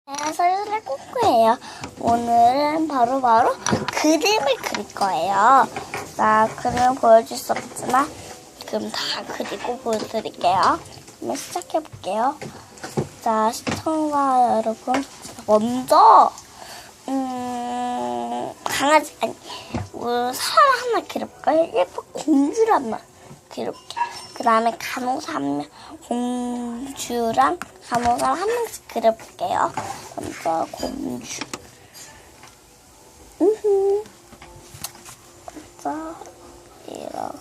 소리소리의코코예요. 오늘은 바로 그림을 그릴 거예요. 자, 그림 보여줄 수 없지만 그럼 다 그리고 보여드릴게요. 그럼 시작해볼게요. 자, 시청자 여러분, 먼저 강아지 아니 사람 하나 그려볼까요? 예쁜 공주를 한번 그려볼게요. 그 다음에 간호사 한 명, 공주랑 간호사 한 명씩 그려볼게요. 먼저 공주. 먼저 이렇게.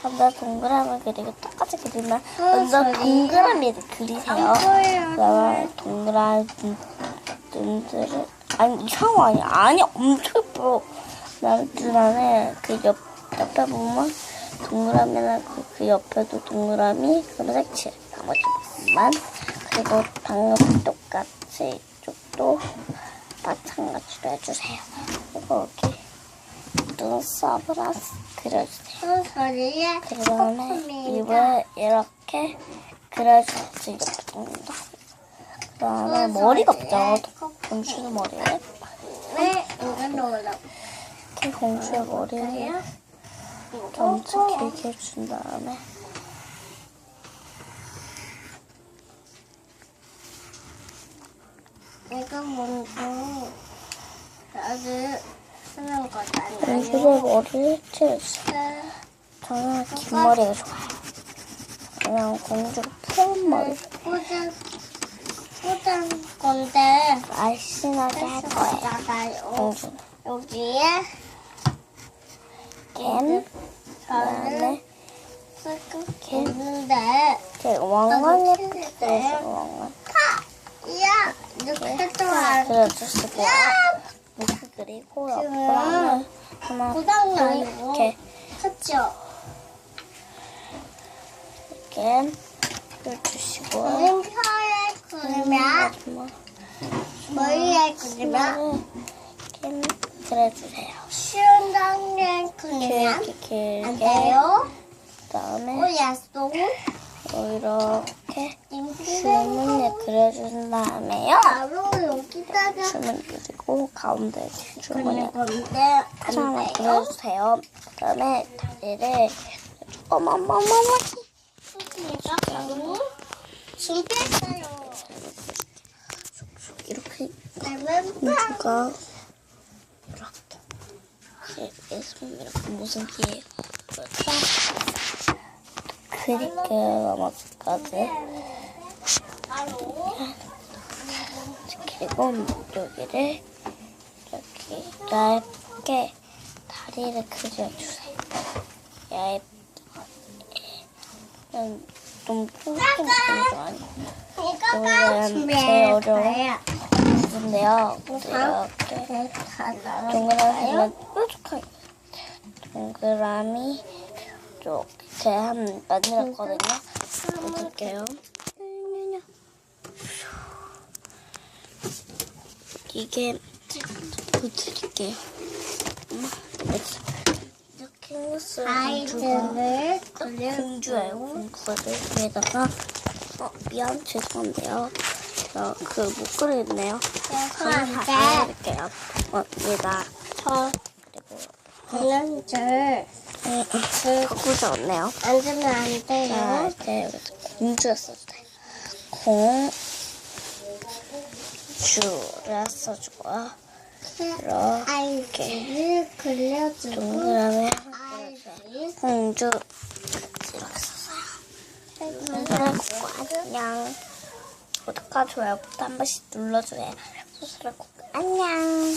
먼저 동그라미 그리고 똑같이 그리면 먼저 동그라미를 그리세요. 그다음에 동그라미 눈들을 아니 이상한 거 아니야. 아니 엄청 예뻐. 그다음에 그 옆에 보면 동그라미는 그 옆에도 동그라미, 그리고 색칠 나머지 부분만. 그리고 방금 똑같이 이쪽도 마찬가지로 해주세요. 그리고 여기 눈썹을 그려주세요. 그 다음에 입을 이렇게 그려주세요. 그 다음에 머리가 없죠. 공주의 머리를. 이렇게 공주의 머리를 엄청 길게 해준 다음에 내가 먼저 나를 쓰는 거다. 공주의 머리를 칠해주세요. 저는 긴 머리가 좋아요. 그냥 공주가 푸른 머리 꽂은 건데 날씬하게 할 거예요. 공주는 여기에 캔, 그다음에 캔 있는데 이렇게 왕관 예쁘게 그려주세요. 왕관 야 이렇게 좋아. 그려주시고요. 이렇게 그리고 옆으로는 하나 부담이 아니고 이렇게 그쵸? 이렇게 그려주시고 펴에 그리면 머리에 그리면 이렇게 그려주세요. 쉬운 장면 그리면 길게 안 길게 돼요? 그다음에 약속 이렇게 주문을 주문을 그려준 다음에요. 바로 여기다가 주문 그리고 가운데 주문을 그릴 건데 하나 안 돼요? 그려주세요. 그다음에 다리를 어머머머머 제가 바로 준비했어요. 이렇게 그러면 공주가 이렇게 이렇게 모습이에요. 그릴게요. 나머지까지. 바로 그리고 여기를 이렇게 얇게 다리를 그려주세요. 얇게. 너무 퉁퉁 그리는 거 아니에요. 이거가 제일 어려운 준비했어요. 부분인데요. 이렇게 동그라미는 뾰족하게 동그라미 이렇게 한 만들었거든요. 어떡해요? 이게 보여드릴게요. 이렇게 했어요. 아이들을 공주예요. 공주를 위에다가 미안 죄송한데요. 그 못 그리겠네요. 다시 그릴게요. 얘다 그리고 공주를 바꾸지 않네요. 앉으면 안 자, 돼요. 이제 여기서 공주를 써주세요. 공주를 써주고요. 이렇게 아이들을 그려주고 동그라미 아이들을 공주 이렇게 썼어요. 안녕. 구독과 좋아요 버튼 한 번씩 눌러주세요. 소리소리의 코코그림 안녕.